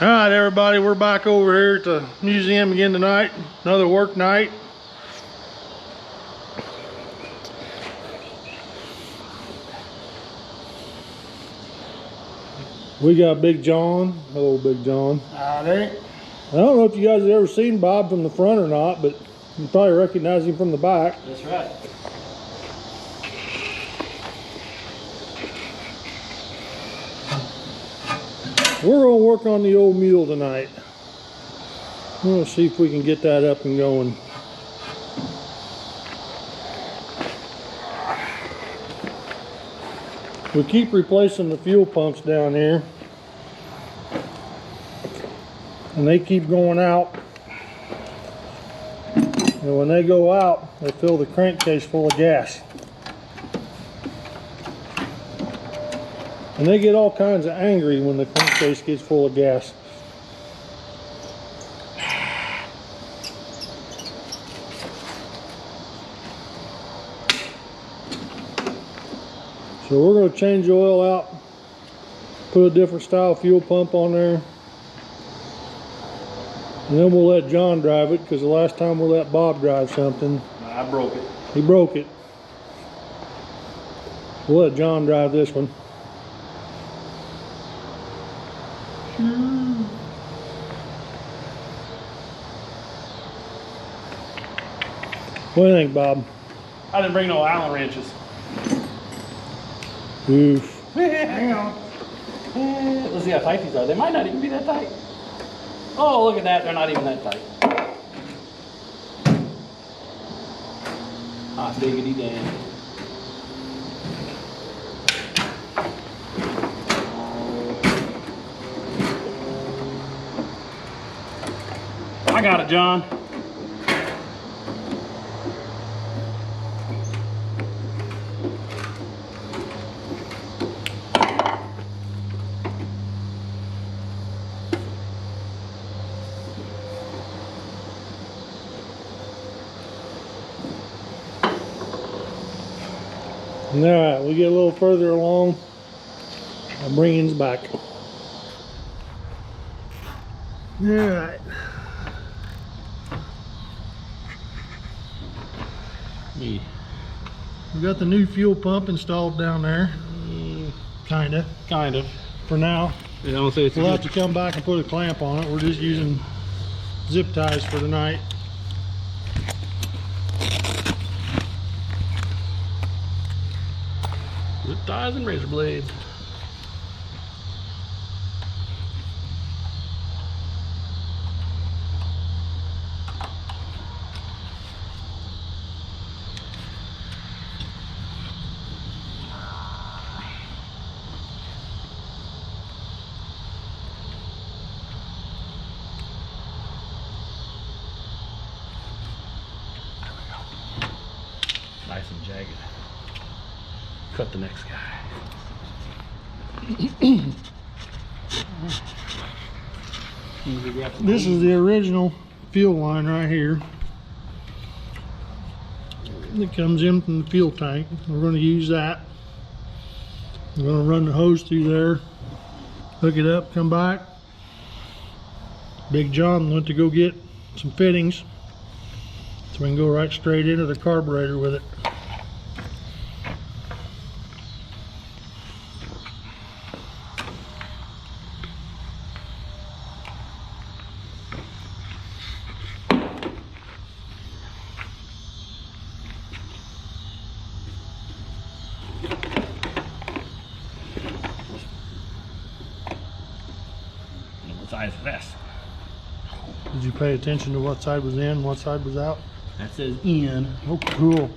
All right, everybody, we're back over here at the museum again tonight. Another work night. We got Big John. Hello, Big John. Howdy. I don't know if you guys have ever seen Bob from the front or not, but you probably recognize him from the back. That's right. We're gonna work on the old Mule tonight. We're gonna see if we can get that up and going. We keep replacing the fuel pumps down here, and they keep going out. And when they go out, they fill the crankcase full of gas. And they get all kinds of angry when the crankcase gets full of gas. So we're going to change the oil out, put a different style fuel pump on there, and then we'll let John drive it, because the last time we let Bob drive something, I broke it. he broke it. We'll let John drive this one. What do you think, Bob? I didn't bring no Allen wrenches. Oof. Hang on. Let's see how tight these are. They might not even be that tight. Oh, look at that. They're not even that tight. Hot diggity damn. I got it, John. All right, we get a little further along. I'll bring him back. All right. Yeah. We got the new fuel pump installed down there. Kinda. Kind of. For now. Yeah, I don't say it's We'll have to come back and put a clamp on it. We're just using zip ties for tonight. Zip ties and razor blades. Nice and jagged. Cut the next guy. This is the original fuel line right here. It comes in from the fuel tank. We're going to use that. We're going to run the hose through there, hook it up, come back. Big John went to go get some fittings so we can go right straight into the carburetor with it. What size is this? Did you pay attention to what side was in, what side was out? That says in. Oh, cool.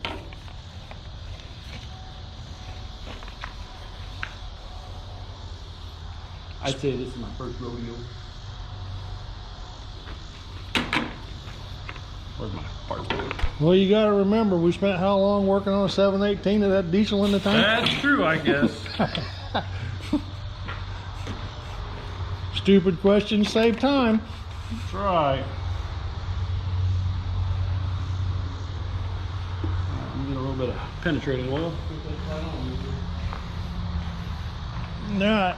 I'd say this is my first rodeo. Where's my part board? Well, you got to remember, we spent how long working on a 718 of that diesel in the tank? That's true, I guess. Stupid questions save time. That's right. Get a little bit of penetrating oil. Alright.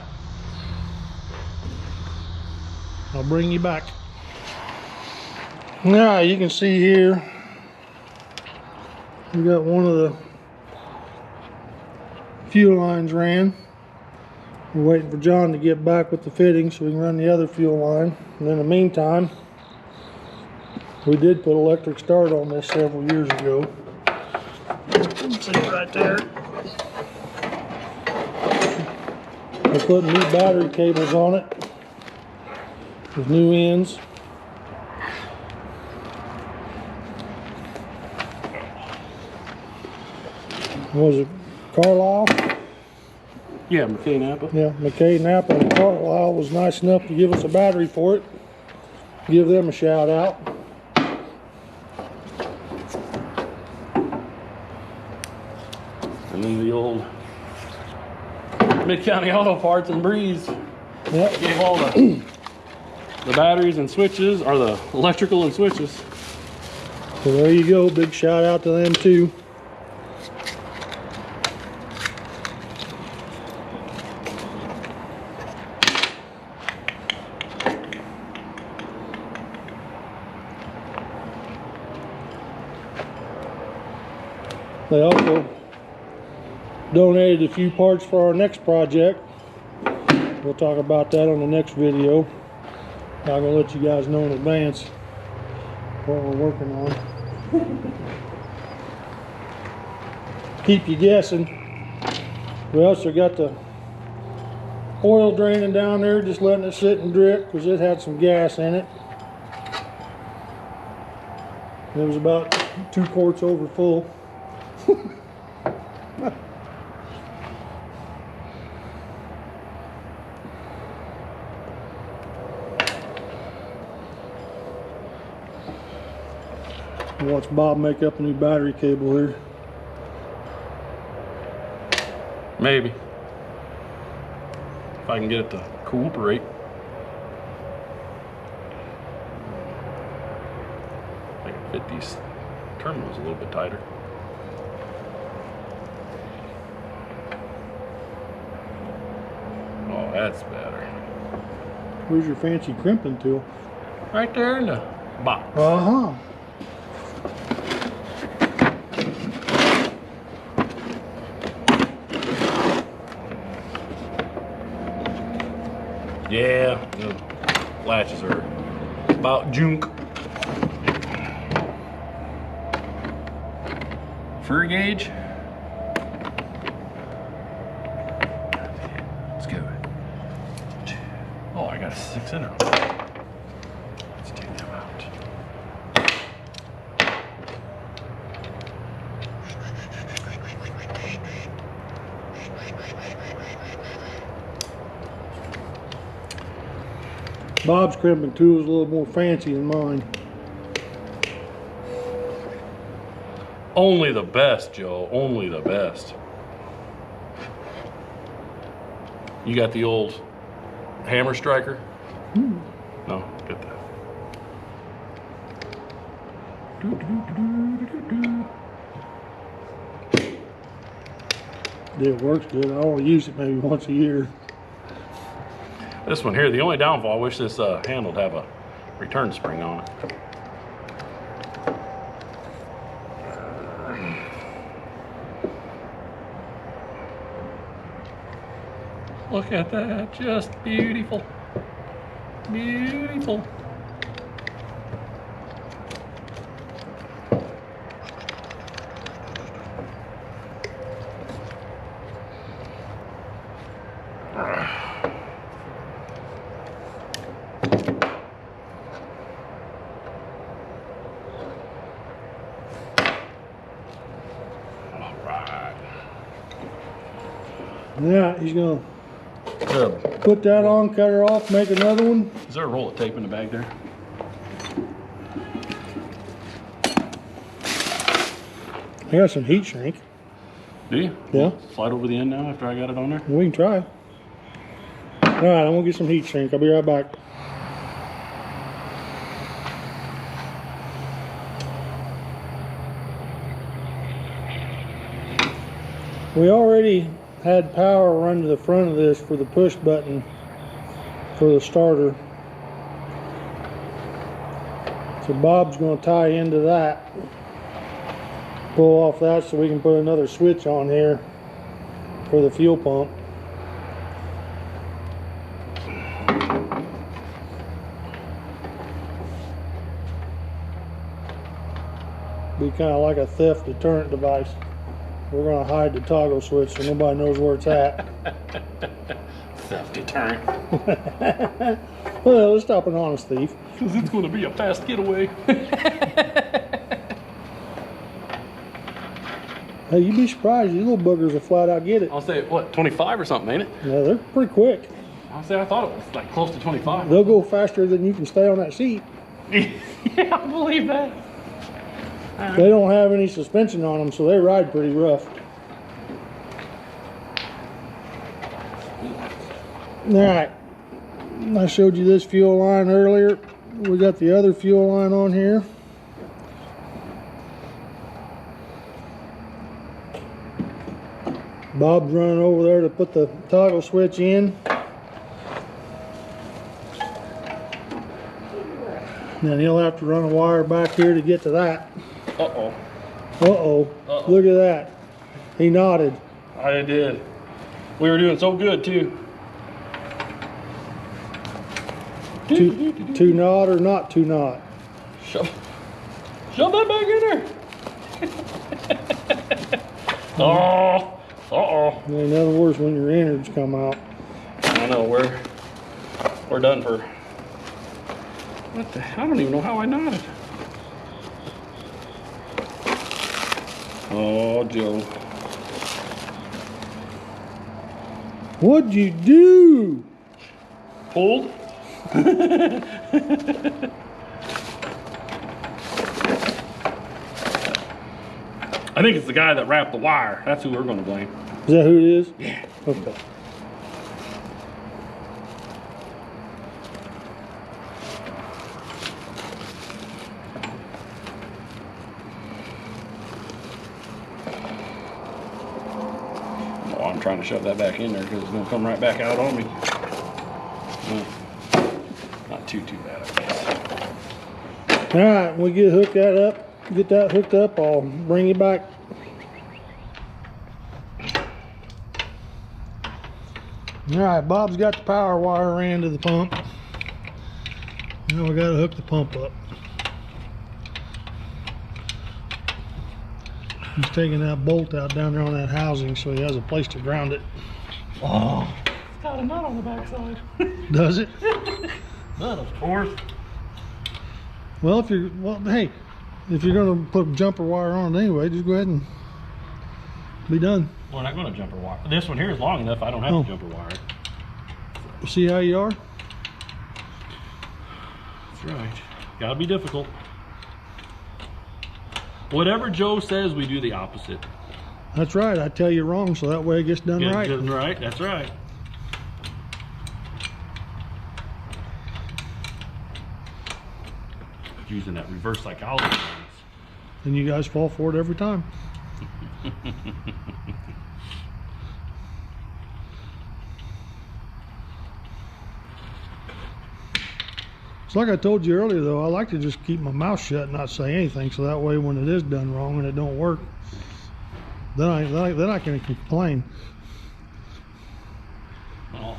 I'll bring you back. Now you can see here, we got one of the fuel lines ran. We're waiting for John to get back with the fitting so we can run the other fuel line. And in the meantime, we did put electric start on this several years ago. See right there. We're putting new battery cables on it with new ends. What was it, Carlisle? Yeah, McKay Napa. Yeah, McKay Napa and Carlisle was nice enough to give us a battery for it. Give them a shout out. And then the old Mid-County Auto Parts and Breeze gave all the batteries and switches, or the electrical and switches. So there you go, big shout out to them too. They also donated a few parts for our next project. We'll talk about that on the next video. I'm gonna let you guys know in advance what we're working on. Keep you guessing. We also got the oil draining down there, just letting it sit and drip because it had some gas in it. It was about 2 quarts over full. Watch Bob make up a new battery cable here. Maybe. If I can get it to cooperate. I can fit these terminals a little bit tighter. Oh, that's better. Where's your fancy crimping tool? Right there in the box. Uh-huh. Yeah, the latches are about junk. Fur gauge. Let's go. Oh, I got a 6 in her. Let's take them out. Bob's crimping tool is a little more fancy than mine. Only the best, Joe. Only the best. You got the old hammer striker? No, get that. It works good. I only use it maybe once a year. This one here, the only downfall, I wish this handle would have a return spring on it. Look at that, just beautiful. Beautiful. Yeah, he's gonna Good. put that on, cut her off, make another one. Is there a roll of tape in the bag there? I got some heat shrink. Do you? Yeah. Slide over the end now after I got it on there? We can try. All right, I'm gonna get some heat shrink. I'll be right back. We already had power run to the front of this for the push button for the starter. So Bob's going to tie into that, pull off that so we can put another switch on here for the fuel pump. Be kind of like a theft deterrent device. We're going to hide the toggle switch so nobody knows where it's at. Theft deterrent. Well, let's stop an honest thief. Because it's going to be a fast getaway. Hey, you'd be surprised. These little boogers will flat out get it. I'll say, what, 25 or something, ain't it? Yeah, they're pretty quick. I'll say, I thought it was like close to 25. They'll go faster than you can stay on that seat. Yeah, I believe that. They don't have any suspension on them, so they ride pretty rough. Alright, I showed you this fuel line earlier. We got the other fuel line on here. Bob's running over there to put the toggle switch in. Then he'll have to run a wire back here to get to that. Uh-oh. Uh-oh. Uh-oh. Look at that. He nodded. I did. We were doing so good, too. To nod or not to nod? Shove that back in there. Oh. Uh-oh. In other words, when your innards come out. I know, we're done for. What the hell? I don't even know how I nodded. Oh, Joe. What'd you do? Pulled? I think it's the guy that wrapped the wire. That's who we're going to blame. Is that who it is? Yeah. Okay. Oh, I'm trying to shove that back in there because it's going to come right back out on me. Not too bad, I guess. All right, when we get that hooked up, I'll bring you back. All right, Bob's got the power wire ran to the pump. Now we got to hook the pump up. He's taking that bolt out down there on that housing so he has a place to ground it. Oh, it's got a nut on the backside. Does it? Nut, of course. Well, hey, if you're gonna put jumper wire on it anyway, just go ahead and be done. We're not going to jumper wire. This one here is long enough. I don't have to jumper wire it. See how you are? That's right. Gotta be difficult. Whatever Joe says, we do the opposite. That's right. I tell you wrong, so that way it gets done right. Right. That's right. Using that reverse psychology. And you guys fall for it every time. It's like I told you earlier, though, I like to just keep my mouth shut and not say anything, so that way when it is done wrong and it don't work, then I can complain. All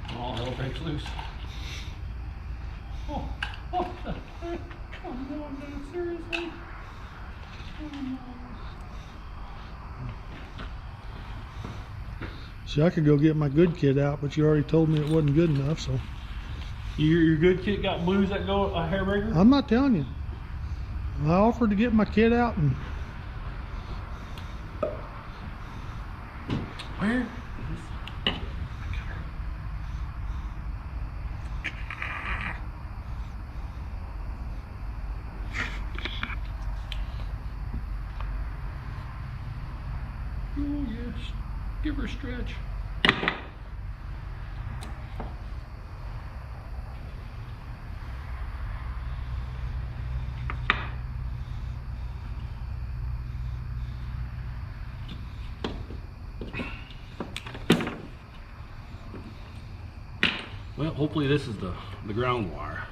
hell breaks loose. Oh, what the heck? Come on, man, seriously? See, I could go get my good kid out, but you already told me it wasn't good enough, so. Your good kid got blues that go a hair breaker? I'm not telling you. I offered to get my kid out and. Where? Oh yes, give her a stretch. Well, hopefully this is the ground wire.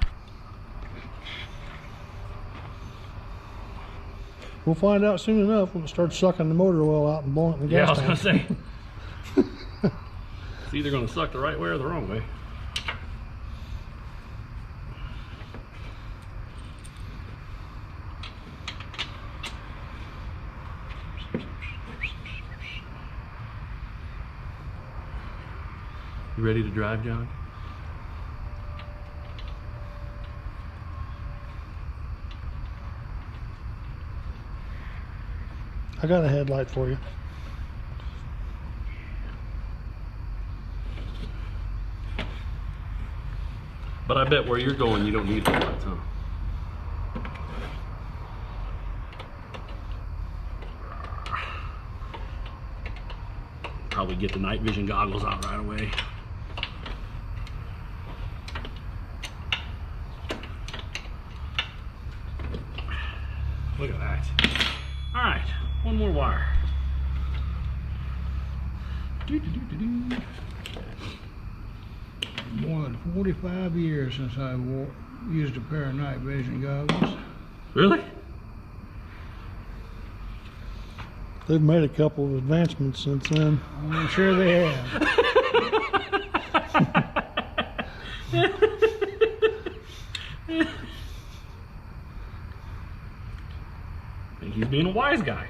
We'll find out soon enough when it starts sucking the motor oil out and blowing the gas Yeah, I was tank. gonna say. It's either gonna suck the right way or the wrong way. You ready to drive, John? I got a headlight for you. But I bet where you're going, you don't need headlights, huh? Probably get the night vision goggles out right away. Look at that. All right, one more wire. More than 45 years since I used a pair of night vision goggles. Really? They've made a couple of advancements since then. I'm sure they have. I think he's being a wise guy.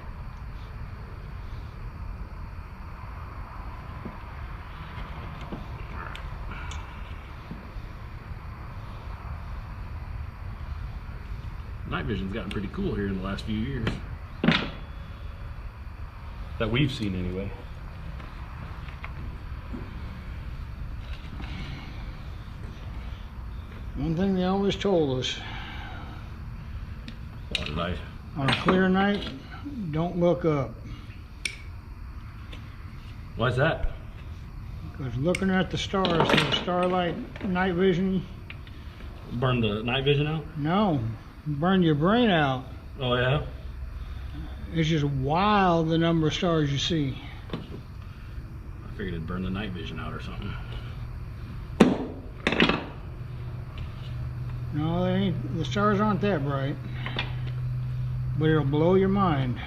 Night vision's gotten pretty cool here in the last few years. That we've seen anyway. One thing they always told us, What did I? on a clear night, don't look up. Why's that? Because looking at the stars, the starlight night vision, Burn the night vision out? no, burn your brain out. Oh yeah? It's just wild the number of stars you see. I figured it'd burn the night vision out or something. No, they ain't, the stars aren't that bright. But it'll blow your mind.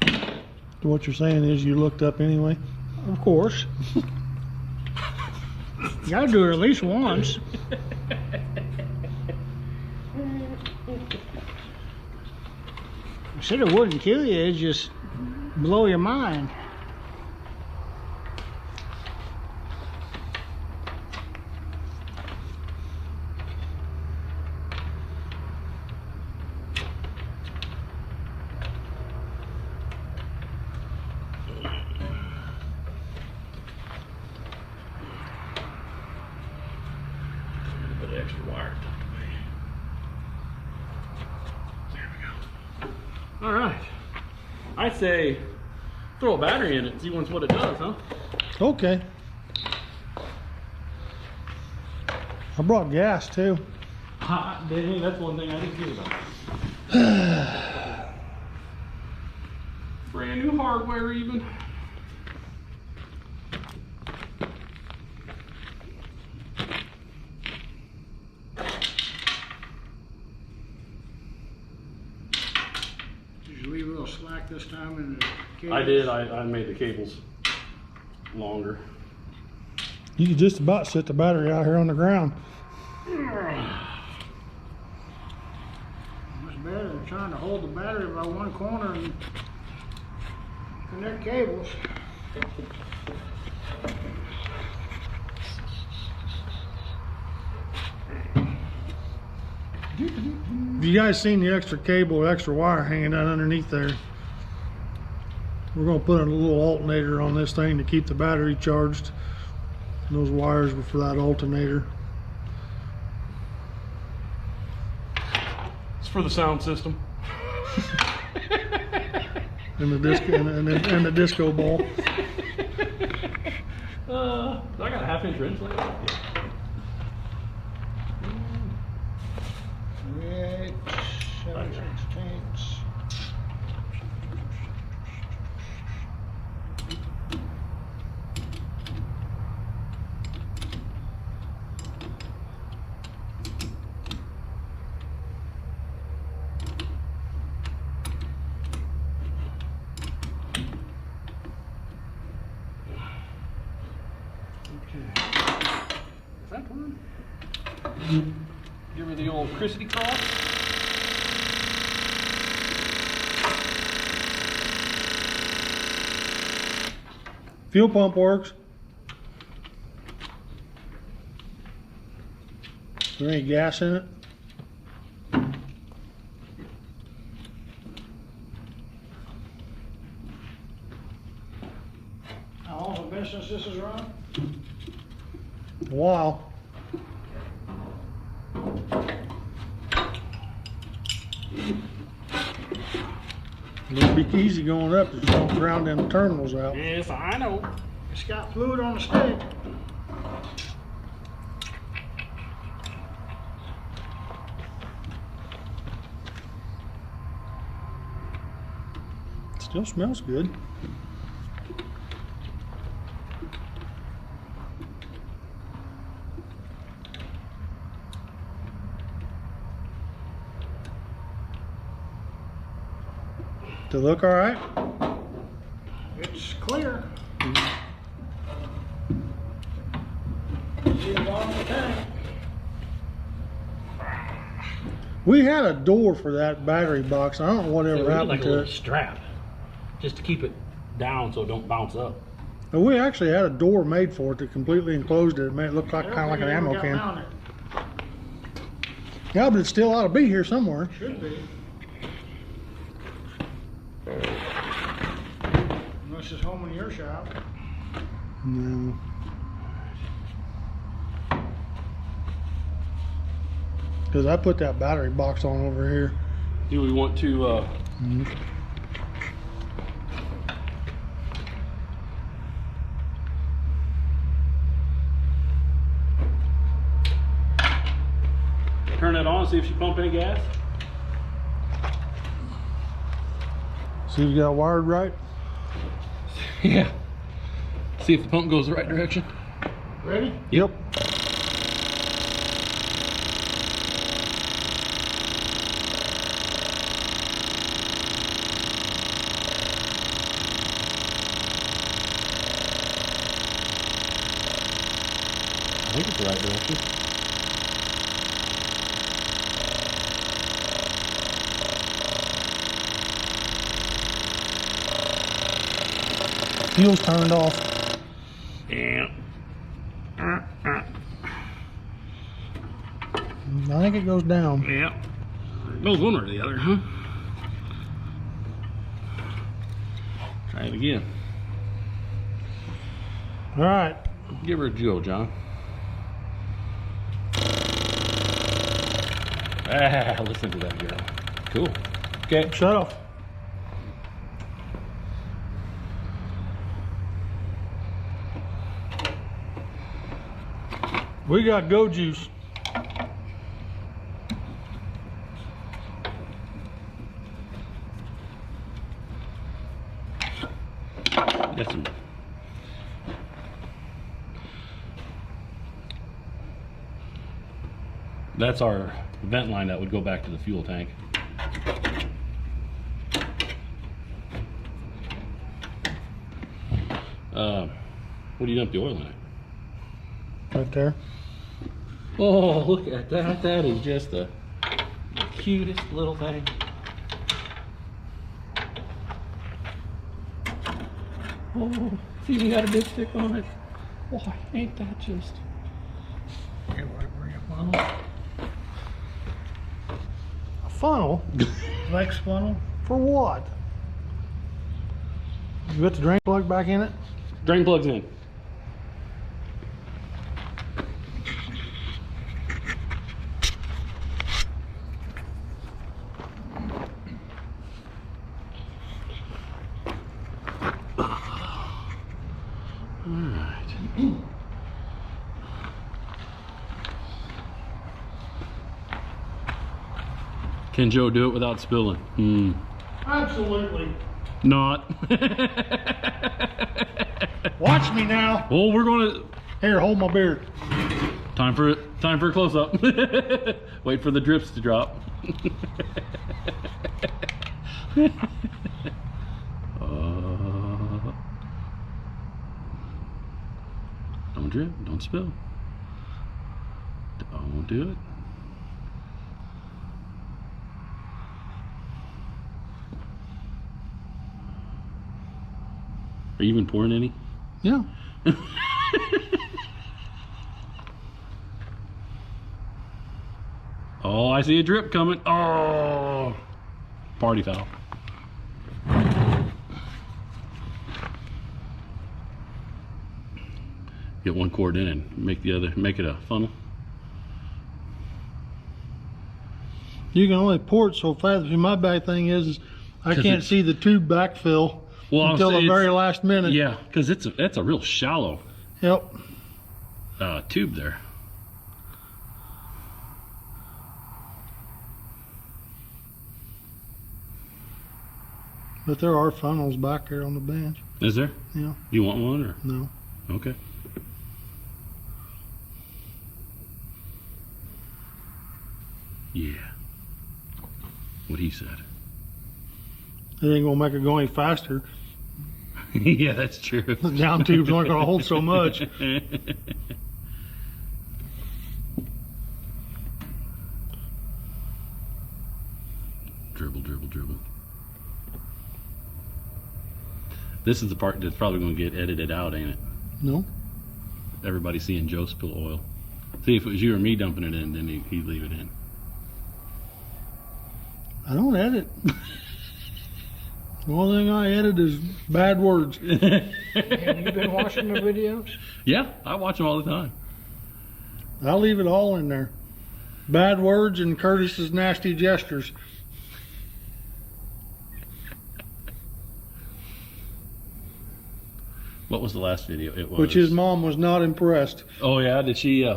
So what you're saying is you looked up anyway? Of course. You gotta do it at least once. I said it wouldn't kill you, it'd just blow your mind. Put the extra wire tucked away. There we go. All right. I'd say throw a battery in it and see once what it does, huh? Okay. I brought gas too. Hot, dang, that's one thing I didn't get about. Brand new hardware even. Did you leave a little slack this time in the cable? I did, I made the cables longer. You could just about set the battery out here on the ground. Much better than trying to hold the battery by one corner and connect cables. Have you guys seen the extra cable or extra wire hanging down underneath there? We're going to put a little alternator on this thing to keep the battery charged. And those wires were for that alternator. It's for the sound system. And the disco and the disco ball. I got a 1/2 inch wrench like that. Yeah. 3/8, 7/16. Give her the old Christy cross. Fuel pump works. Is there any gas in it? How long has it been since this is run? A while. It'll be easy going up if you don't ground them terminals out. Yes, I know. It's got fluid on the stick. Still smells good. Does it look all right? It's clear. See the bottom of the tank. We had a door for that battery box. I don't know So whatever we need happened like a to little it. strap, just to keep it down so it don't bounce up. But we actually had a door made for it that completely enclosed it. It made it look like kind of like an ammo can. Mounted. Yeah, but it still ought to be here somewhere. Should be. Unless it's home in your shop. No. Because I put that battery box on over here. Do we want to turn it on, see if she pump any gas? See if you got it wired right. Yeah. See if the pump goes the right direction. Ready? Yep. I think it's the right direction. Fuel's turned off. Yeah. I think it goes down. Yeah. Goes one or the other, huh? Try it again. All right. Give her a go, John. Ah, listen to that girl. Cool. Okay. Shut off. We got go juice. Got some. That's our vent line that would go back to the fuel tank. What do you dump the oil in it? Right there. Oh, look at that. That is just the cutest little thing. Oh, it's even got a dipstick on it. Why ain't that just... Okay, bring it funnel. A funnel? Flex funnel. For what? You got the drain plug back in it? Drain plugs in. Can Joe do it without spilling? Absolutely. Not. Watch me now. Well, we're gonna. Here, hold my beer. Time for a close up. Wait for the drips to drop. Don't drip. Don't spill. Don't do it. Are you even pouring any? Yeah. Oh, I see a drip coming. Oh, party foul. Get one cord in and make the other, make it a funnel. You can only pour it so fast. My bad thing is I can't see the tube backfill until the very last minute. Yeah, because that's a real shallow Yep. tube there. But there are funnels back there on the bench. Is there? Yeah. You want one or? No. Okay. Yeah. What he said. It ain't gonna make it go any faster. Yeah, that's true. The down tube's only gonna hold so much. Dribble, dribble, dribble. This is the part that's probably going to get edited out, ain't it? No. Everybody seeing Joe spill oil. See, if it was you or me dumping it in, then he'd leave it in. I don't edit. The only thing I edit is bad words. Have you been watching the videos? Yeah, I watch them all the time. I'll leave it all in there. Bad words and Curtis's nasty gestures. What was the last video? It was. Which his mom was not impressed. Oh yeah, did she?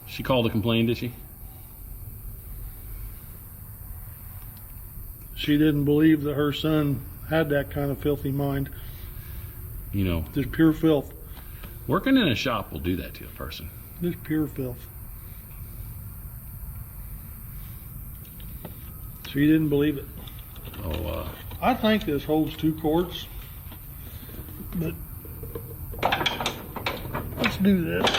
She called to complain, did she? She didn't believe that her son had that kind of filthy mind. You know, Just pure filth. working in a shop will do that to a person. Just pure filth. She didn't believe it. Oh, I think this holds 2 quarts, but let's do this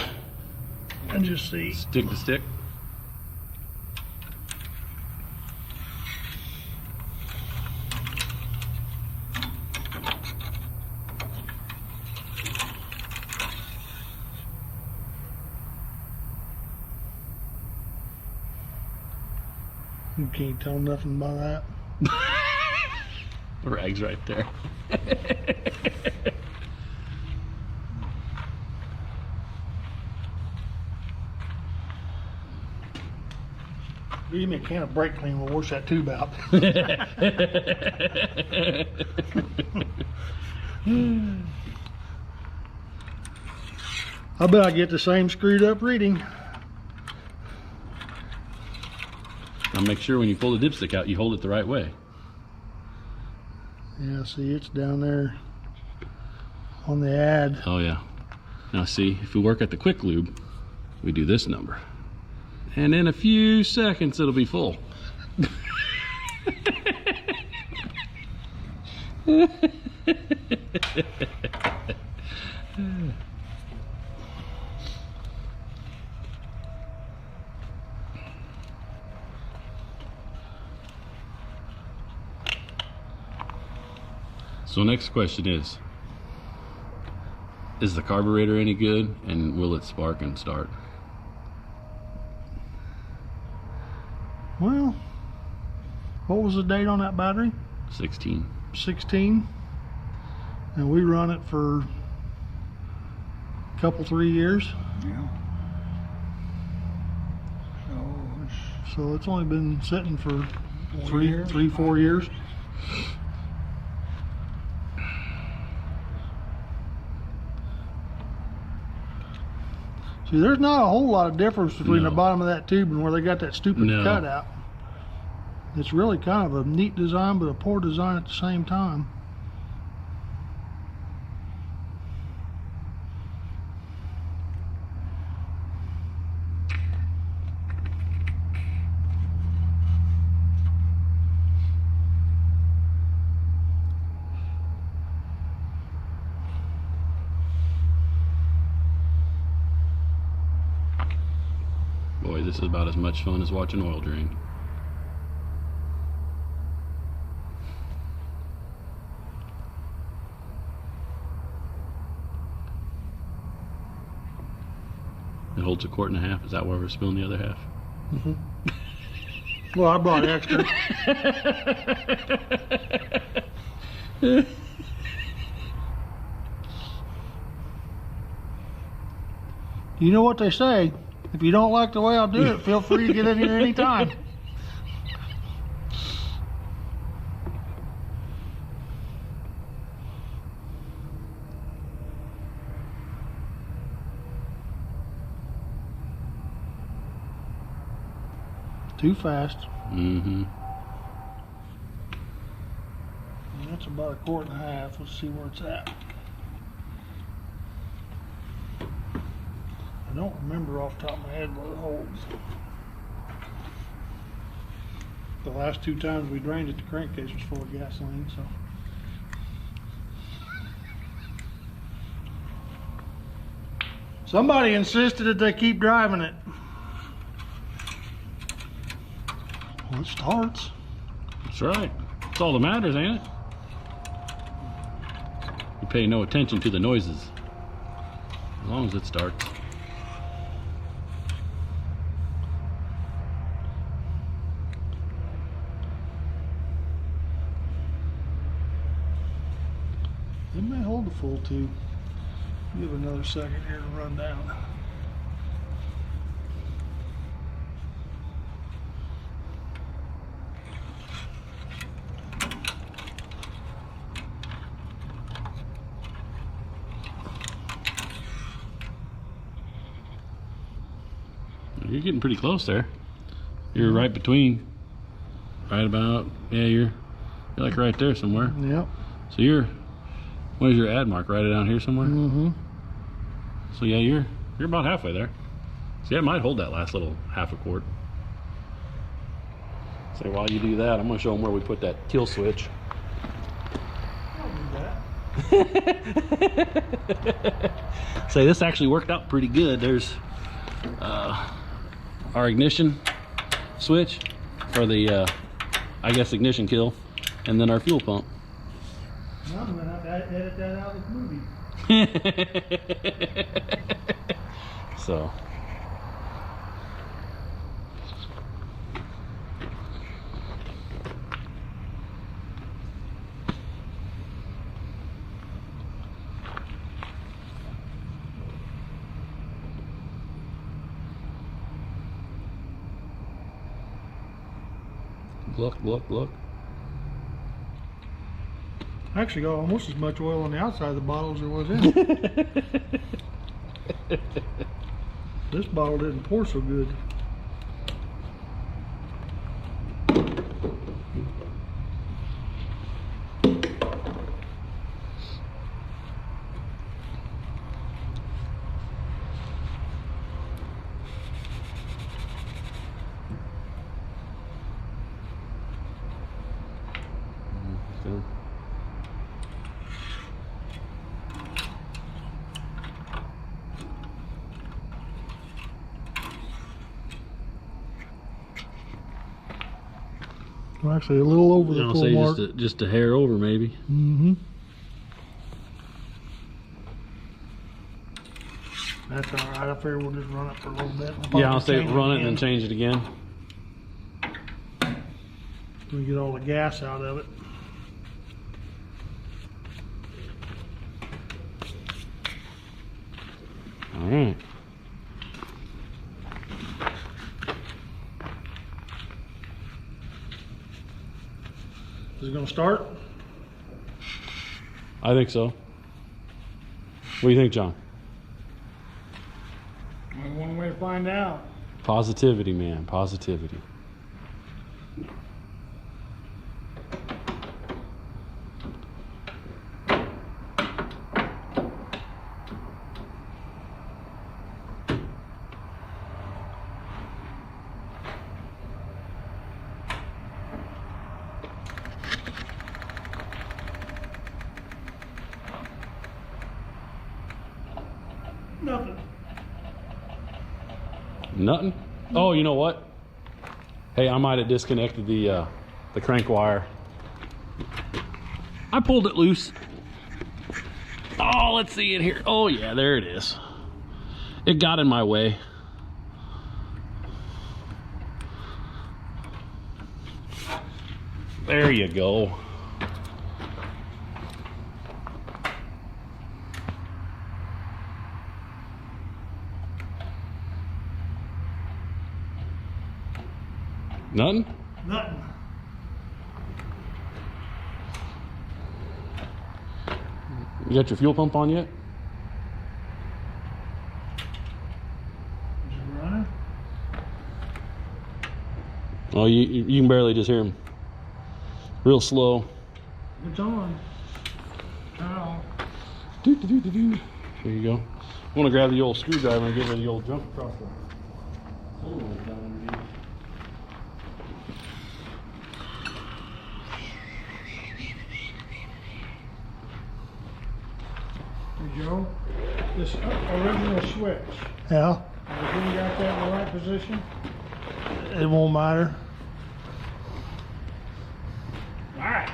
and just see. stick to stick. You can't tell nothing by that. The rag's right there. Give me a can of brake clean, we'll wash that tube out. I bet I get the same screwed up reading. Now make sure when you pull the dipstick out, you hold it the right way. Yeah, see, it's down there on the ad. Oh yeah. Now see, if we work at the quick lube, we do this number. And in a few seconds, it'll be full. So next question is the carburetor any good, and will it spark and start? Well, what was the date on that battery? 16. 16. And we run it for a couple, 3 years. Yeah. So it's only been sitting for 4 4 years. See, there's not a whole lot of difference between No. the bottom of that tube and where they got that stupid No. cutout. It's really kind of a neat design, but a poor design at the same time. noise. This is about as much fun as watching oil drain. It holds a quart and a half. Is that why we're spilling the other half? Mm-hmm. Well, I brought extra. You know what they say, if you don't like the way I'll do it, feel free to get in here anytime. Too fast. Mm-hmm. That's about a quart and a half. Let's see where it's at. I don't remember off the top of my head what it holds. The last 2 times we drained it, the crankcase was full of gasoline, so. Somebody insisted that they keep driving it. Well, it starts. That's right. That's all that matters, ain't it? You pay no attention to the noises. As long as it starts. It may hold the full 2. Give it another second here to run down. You're getting pretty close there. You're right between. Right about, yeah, you're like right there somewhere. Yep. So you're, what is your ad mark? Right down here somewhere? Mm-hmm. So yeah, you're about halfway there. See, I might hold that last little half a quart. So while you do that, I'm gonna show them where we put that kill switch. Say, this actually worked out pretty good. There's our ignition switch for the I guess ignition kill, and then our fuel pump. Well, I'm gonna have to edit that out of this movie. So look. I actually got almost as much oil on the outside of the bottle as there was in it. This bottle didn't pour so good. Well, actually, a little over the I'll full say mark. just a hair over, maybe. Mm-hmm. That's all right. I figure we'll just run it for a little bit. Yeah, I'll say run it and then change it again. We get all the gas out of it. All right. Is it going to start? I think so. What do you think, John? Only one way to find out. Positivity, man. Positivity. Nothing. Nothing? Oh, you know what? Hey, I might have disconnected the crank wire. I pulled it loose. Oh, let's see it here. Oh yeah, there it is. It got in my way. There you go. Nothing? Nothing. You got your fuel pump on yet? Is it running? Oh, you can barely just hear him. Real slow. It's on. Turn it off. There you go. I want to grab the old screwdriver and get rid of the old jump across the hole down underneath. Hey, Joe, this original switch. Yeah. Have you got that in the right position? It won't matter. All right.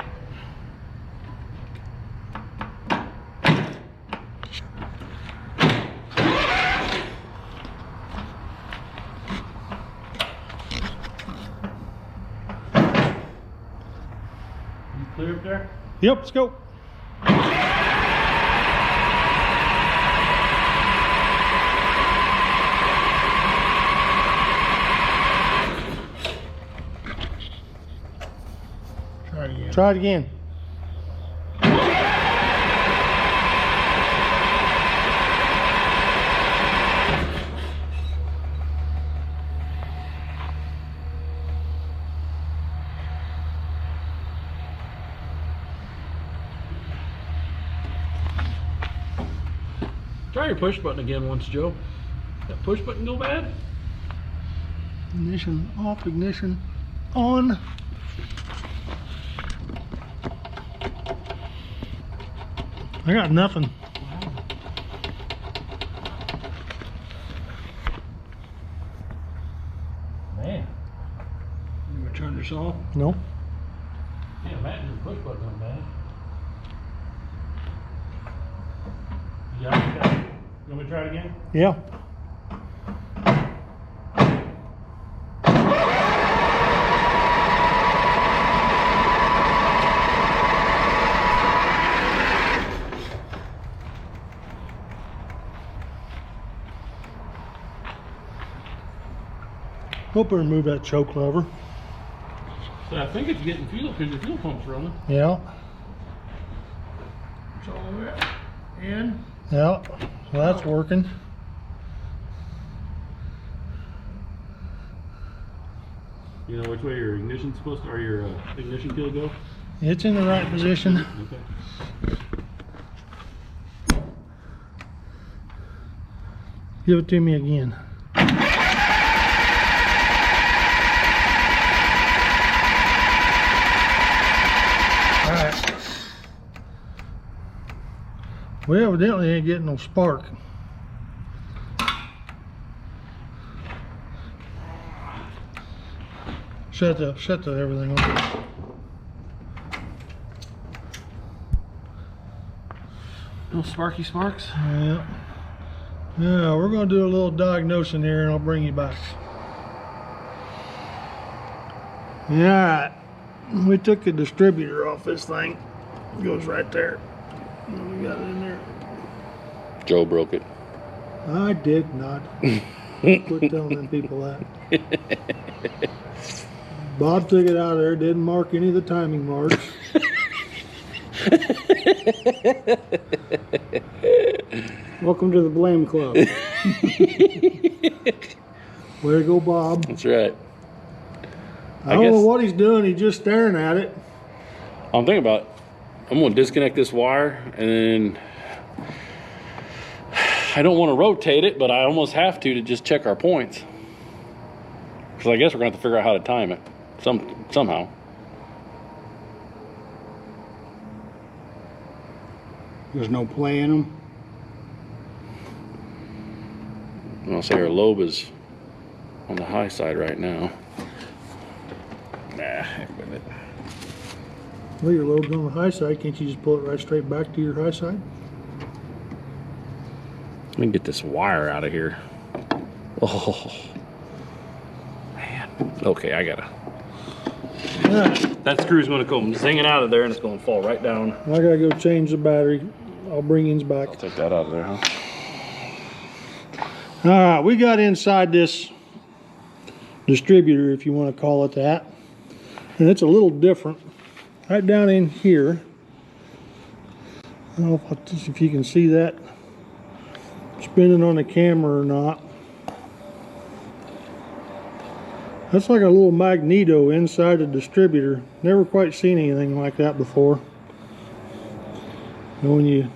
You clear up there? Yep, let's go. Try it again. Try it again. Try your push button again once, Joe. That push button go bad? Ignition off, ignition on. I got nothing. Man. You gonna turn this off? No. Can't imagine your push button went bad. Yeah, okay. You want me to try it again? Yeah. Hope I remove that choke lever. So I think it's getting fuel because your fuel pump's running. Yeah. It's all the way in. Yeah. So that's working. You know which way your ignition's supposed to, or your ignition key go? It's in the right position. Okay. Give it to me again. Alright. We evidently ain't getting no spark. Shut the everything on. No sparky sparks? Yeah. Yeah, we're gonna do a little diagnosing here and I'll bring you back. Yeah, we took the distributor off this thing. It goes right there. We got it in there. Joe broke it. I did not. Quit telling them people that. Bob took it out of there, didn't mark any of the timing marks. Welcome to the blame club. Way to go, Bob. That's right. I don't know what he's doing, he's just staring at it. I'm thinking about it. I'm going to disconnect this wire and then I don't want to rotate it, but I almost have to just check our points. Because I guess we're going to have to figure out how to time it somehow. There's no play in them. I'll say our lobe is on the high side right now. Nah, heck with it. Well, your load's on the high side. Can't you just pull it right straight back to your high side? Let me get this wire out of here. Oh, man. Okay, I gotta. That screw's gonna come zinging out of there and it's gonna fall right down. I gotta go change the battery. I'll bring his back. I'll take that out of there, huh? All right, we got inside this distributor, if you want to call it that. And it's a little different. Right down in here. I don't know if you can see that spinning on the camera or not. That's like a little magneto inside the distributor. Never quite seen anything like that before. And when you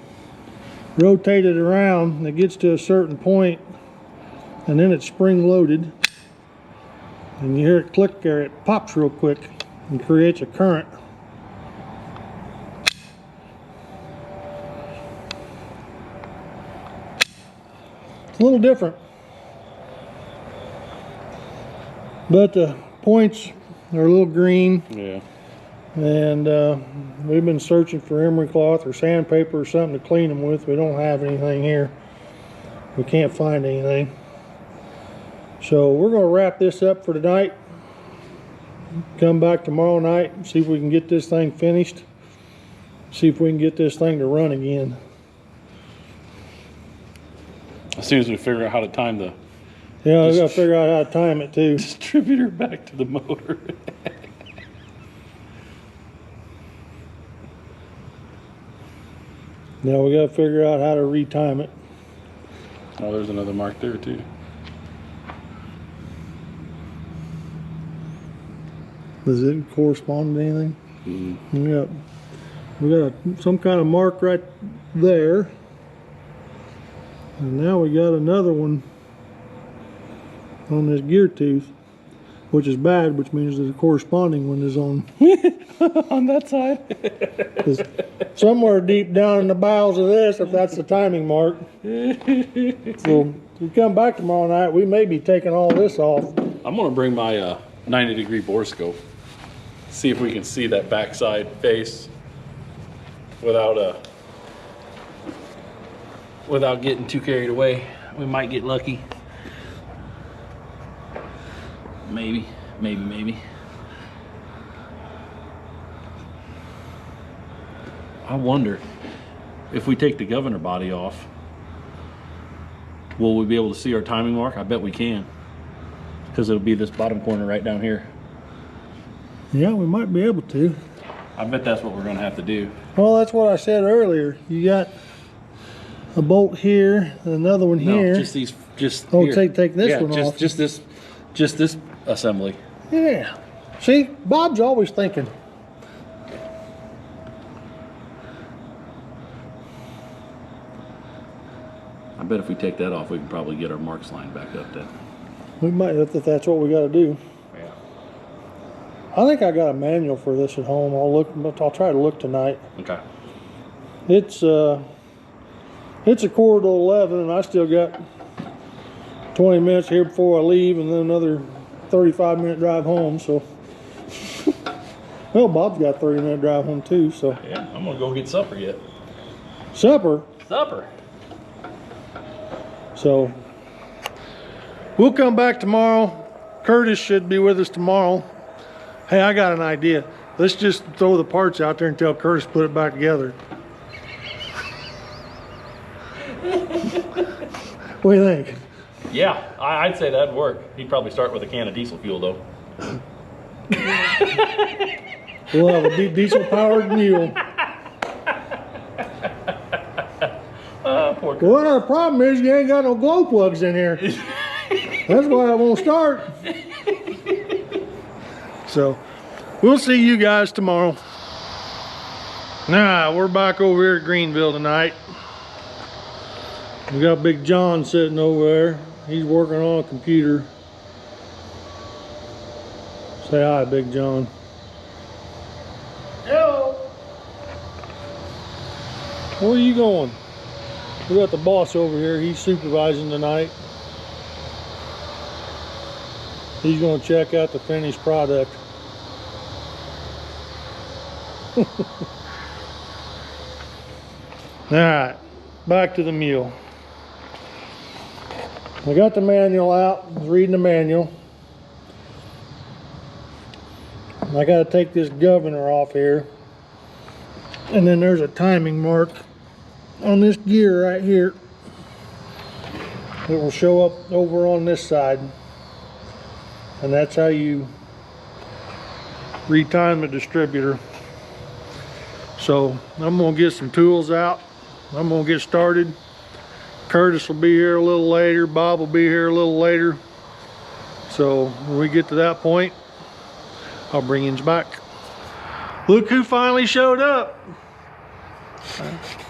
rotate it around, it gets to a certain point, and then it's spring loaded. And you hear it click there, it pops real quick and creates a current. It's a little different. But the points are a little green. Yeah. And we've been searching for emery cloth or sandpaper or something to clean them with. We don't have anything here. We can't find anything. So we're going to wrap this up for tonight. Come back tomorrow night and see if we can get this thing finished. See if we can get this thing to run again. As soon as we figure out how to time the Yeah, I got to figure out how to time it too. distributor back to the motor. Now we got to figure out how to retime it. Oh, there's another mark there too. Does it correspond to anything? Mm. We got some kind of mark right there. And now we got another one on this gear tooth, which is bad, which means that the corresponding one is on On that side. somewhere deep down in the bowels of this, if that's the timing mark. So if we come back tomorrow night, we may be taking all this off. I'm gonna bring my 90-degree borescope. See if we can see that backside face without getting too carried away. We might get lucky. Maybe. I wonder if we take the governor body off, will we be able to see our timing mark? I bet we can, because it'll be this bottom corner right down here. Yeah, we might be able to. I bet that's what we're gonna have to do. Well, that's what I said earlier. You got a bolt here, and another one here. No, just these. Just oh, here. take this one off. Just this assembly. Yeah. See, Bob's always thinking. I bet if we take that off, we can probably get our marks line back up then. We might, if that's what we got to do. Yeah. I think I got a manual for this at home. I'll try to look tonight. Okay. It's a quarter to 11, and I still got 20 minutes here before I leave, and then another 35-minute drive home. So, well, Bob's got a 30-minute drive home too. So, Yeah, I'm gonna go get supper yet. supper. Supper. So, we'll come back tomorrow. Curtis should be with us tomorrow. Hey, I got an idea. Let's just throw the parts out there and tell Curtis to put it back together. What do you think? Yeah, I'd say that'd work. He'd probably start with a can of diesel fuel though. We'll have a diesel-powered mule. Poor Well, the problem is you ain't got no glow plugs in here. That's why I won't start. So, we'll see you guys tomorrow. Now, we're back over here at Greenville tonight. We got Big John sitting over there. He's working on a computer. Say hi, Big John. Hello. Where are you going? We got the boss over here. He's supervising tonight. He's going to check out the finished product. Alright, back to the Mule. I got the manual out, I was reading the manual. I got to take this governor off here. And then there's a timing mark on this gear right here. It will show up over on this side. And that's how you retime the distributor. So I'm going to get some tools out. I'm going to get started. Curtis will be here a little later. Bob will be here a little later. So when we get to that point, I'll bring you back. Look who finally showed up.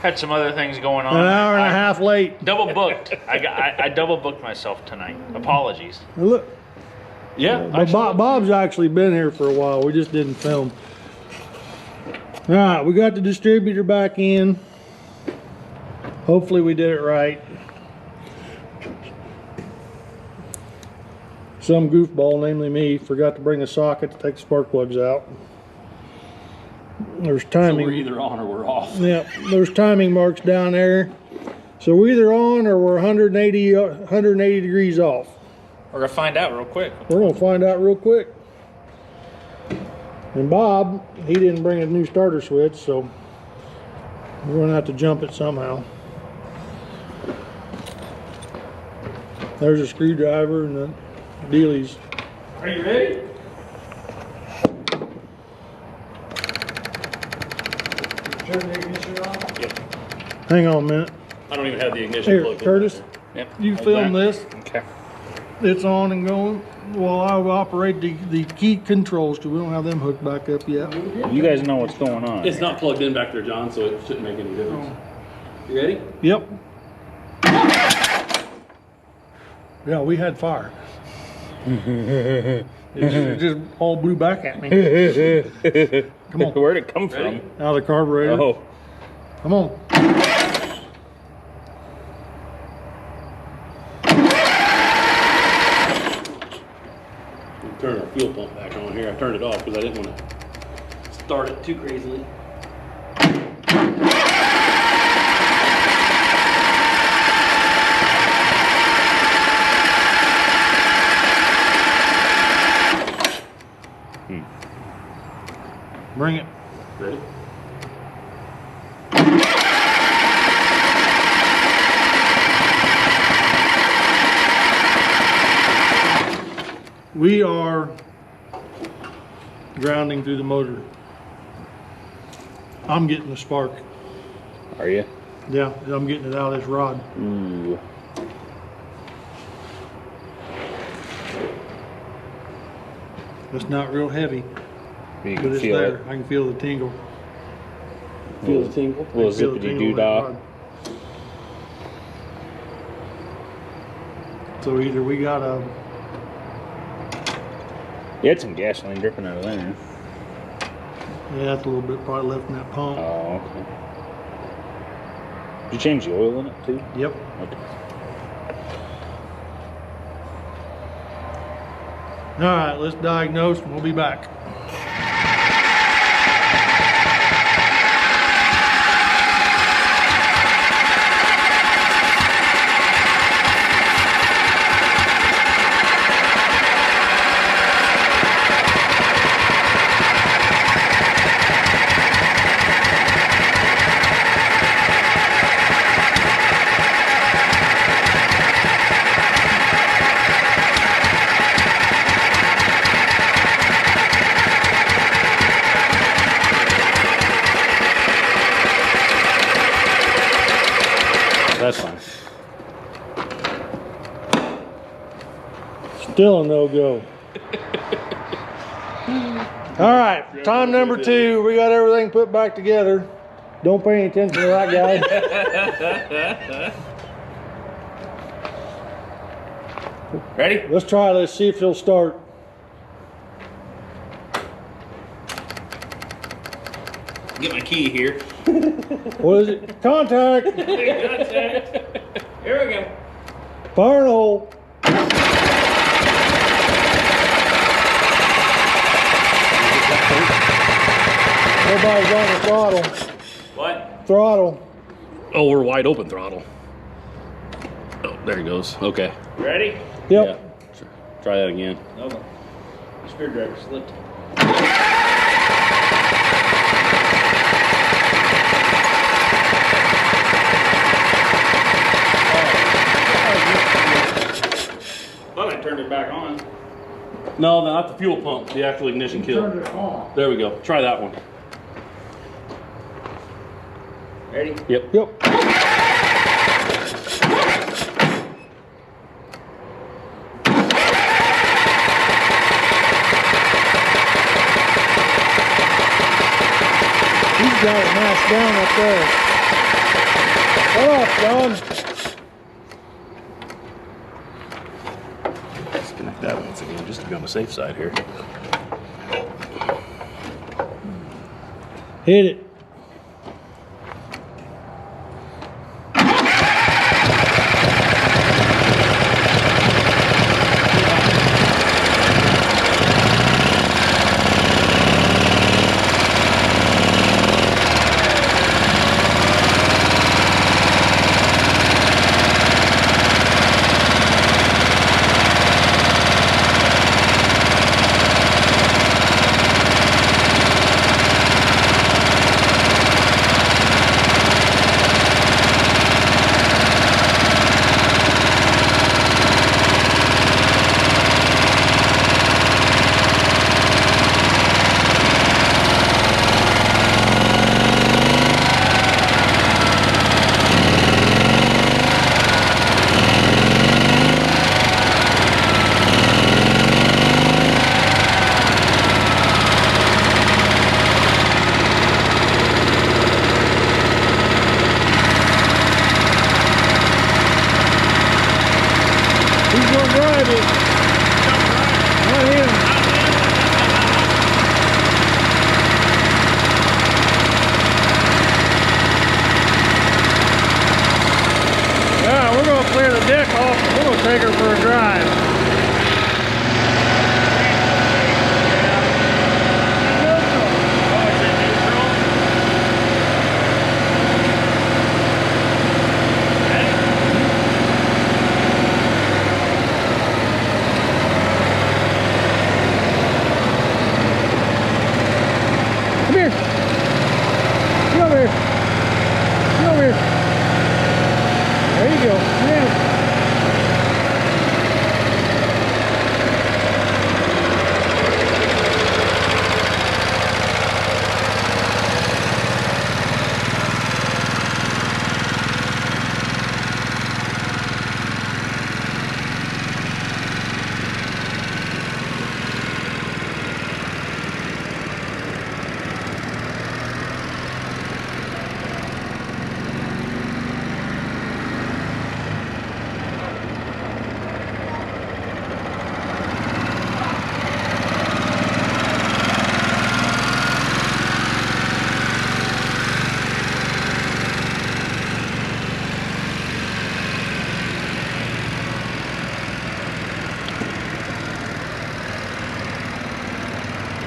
Had some other things going on. An hour and a half late. Double booked. I double booked myself tonight. Apologies. Look, Yeah. Bob's actually been here for a while. We just didn't film. All right, we got the distributor back in. Hopefully we did it right. Some goofball, namely me, forgot to bring a socket to take the spark plugs out. There's So timing. we're either on or we're off. Yeah, there's timing marks down there. So we're either on or we're 180 degrees off. We're gonna find out real quick. We're gonna find out real quick. And Bob, he didn't bring a new starter switch, so we're gonna have to jump it somehow. There's a screwdriver and the dealies. Are you ready? Turn the ignition on? Yep. Hang on a minute. I don't even have the ignition Here, plugged in. Curtis, Yep. you film this. Okay. It's on and going. While I will operate the key controls, because we don't have them hooked back up yet. You guys know what's going on. It's not plugged in back there, John, so it shouldn't make any difference. You ready? Yep. Yeah, we had fire. it just all blew back at me. Come on. Where'd it come from? Ready? Out of the carburetor. Oh. Come on. Turn our fuel pump back on here. I turned it off because I didn't want to start it too crazily. Bring it. Ready? We are grounding through the motor. I'm getting the spark. Are you? Yeah, I'm getting it out of this rod. Ooh. It's not real heavy, You but can it's feel there. it. I can feel the tingle. Feel the tingle? I Little can feel the zippity tingle in doo that dah. rod. So either we got a You had some gasoline dripping out of there. yeah, that's a little bit probably left in that pump. Oh, okay. Did you change the oil in it too? Yep. Okay. All right, let's diagnose and we'll be back. That's fine. Still a no-go. All right, time number 2. We got everything put back together. Don't pay any attention to that guy. Ready? Let's try this, see if he'll start. Get my key here. What is it? Contact! Here we go. Fire in the hole. Nobody's on the throttle. What? Throttle. Oh, we're wide open throttle. Oh, there he goes. Okay. Ready? Yep. Yeah. Try that again. No. Screwdriver slipped. Thought I turned it back on. No, not the fuel pump. The actual ignition kill. Turned it on. There we go. Try that one. Ready? Yep. Yep. He's got it mashed down up there. Shut off, John. Disconnect that once again, just to be on the safe side here. Hit it. Who's gonna drive it? Not him. Yeah, we're gonna clear the deck off and we're gonna take her for a drive. Come here. Get over here. Get over here. There you go. Yeah.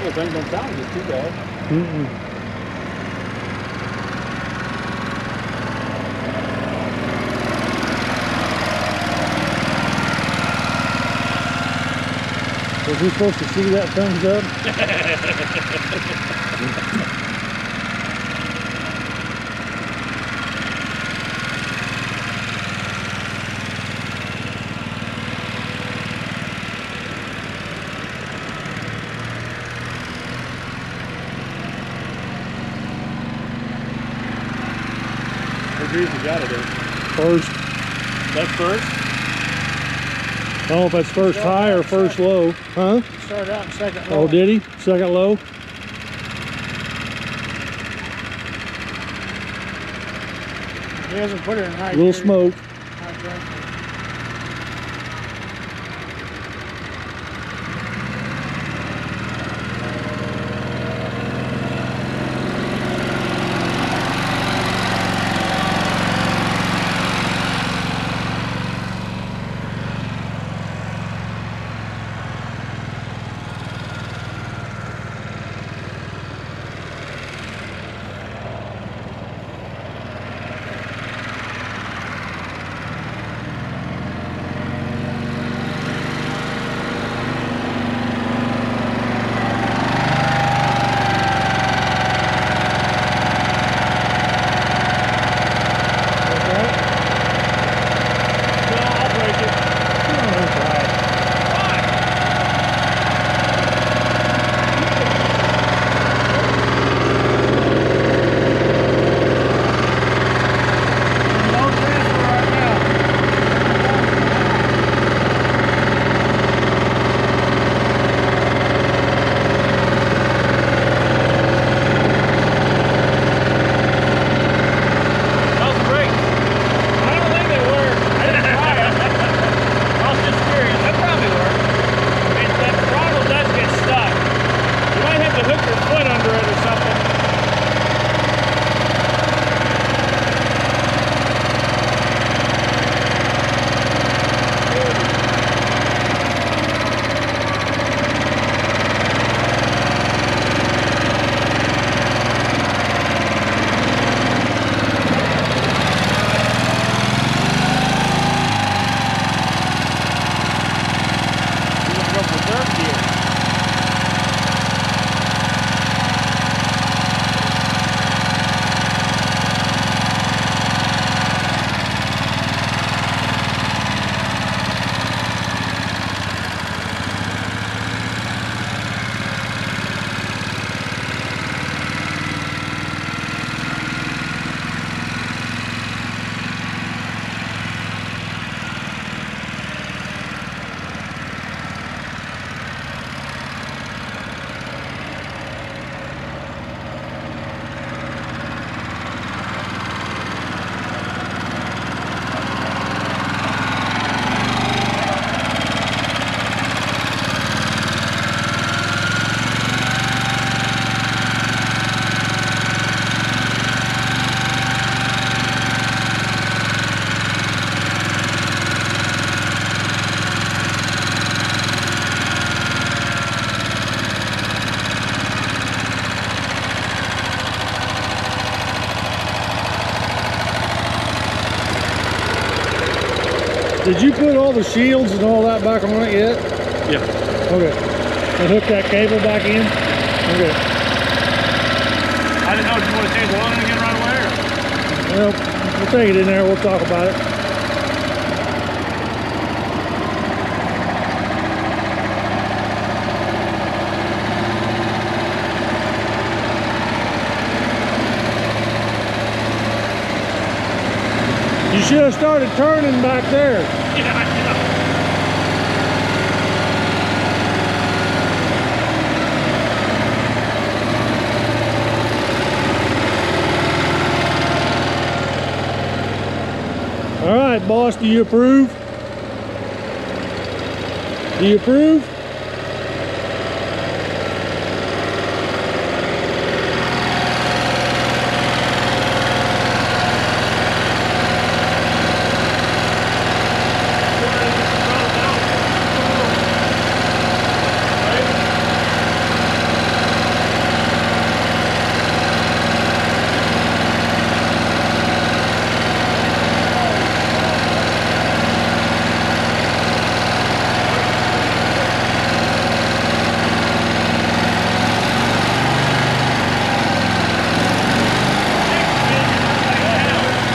Well, things don't sound just too bad. Was he supposed to see that thumbs up? What grease you got it in? First. That's first? I don't know if that's first high or first low. Huh? Started out in second low. Oh, did he? Second low? He hasn't put it in high A little gear. smoke. High gear. Did you put all the shields and all that back on it yet? Yeah. Okay. And hook that cable back in? Okay. I didn't know if you want to change the oil again right away or? Well, we'll take it in there. We'll talk about it. You should have started turning back there. Yeah, I know. All right, boss, do you approve? Do you approve?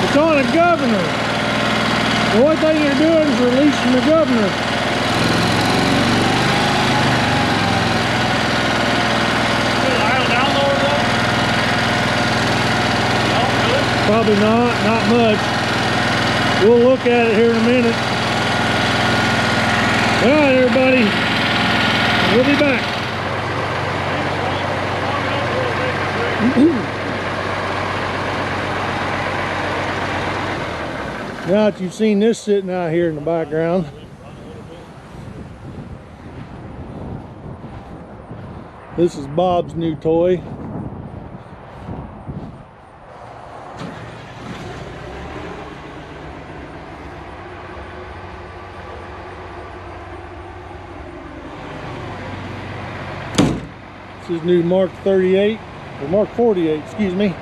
It's on the governor. The only thing you're doing is releasing the governor. Probably not much. We'll look at it here in a minute. All right, everybody, we'll be back. Now that you've seen this sitting out here in the background, this is Bob's new toy. This is new Mark 38, or Mark 48, excuse me.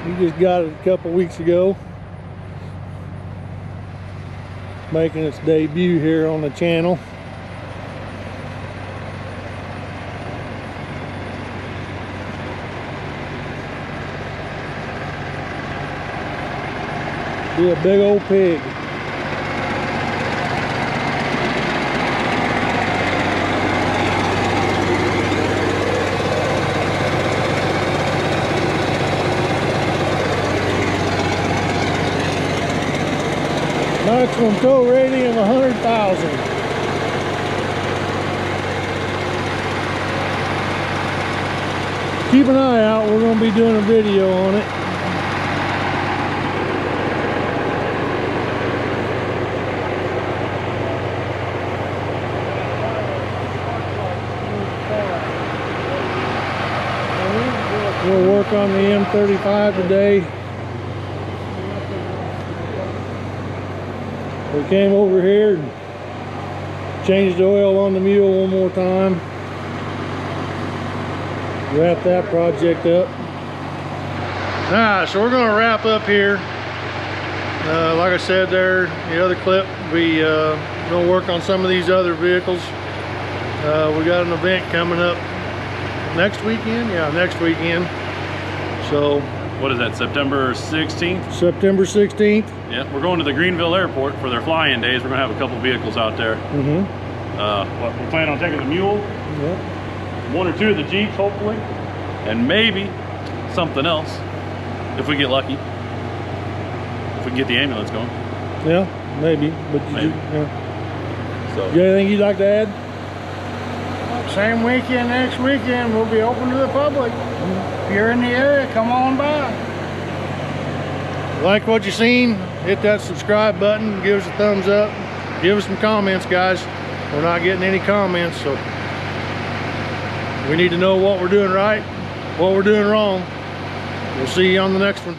We just got it a couple weeks ago. Making its debut here on the channel. Be a big old pig. Maximum tow rating of 100,000. Keep an eye out, we're going to be doing a video on it. We'll work on the M35 today. We came over here and changed the oil on the Mule one more time. Wrap that project up. Alright, so we're going to wrap up here. Like I said there, the other clip, we going to work on some of these other vehicles. We got an event coming up next weekend. Yeah, next weekend. So What is that, September 16th? September 16th. Yeah, we're going to the Greenville Airport for their fly-in days. We're going to have a couple vehicles out there. Mm-hmm. We plan on taking the Mule, Yep. one or two of the Jeeps, hopefully, and maybe something else if we get lucky. If we can get the ambulance going. Yeah, maybe. But Maybe. yeah. So, You got anything you'd like to add? Same weekend, next weekend, we'll be open to the public. If you're in the area, come on by. Like what you seen, hit that subscribe button, give us a thumbs up, give us some comments, guys. We're not getting any comments, so we need to know what we're doing right, what we're doing wrong. We'll see you on the next one.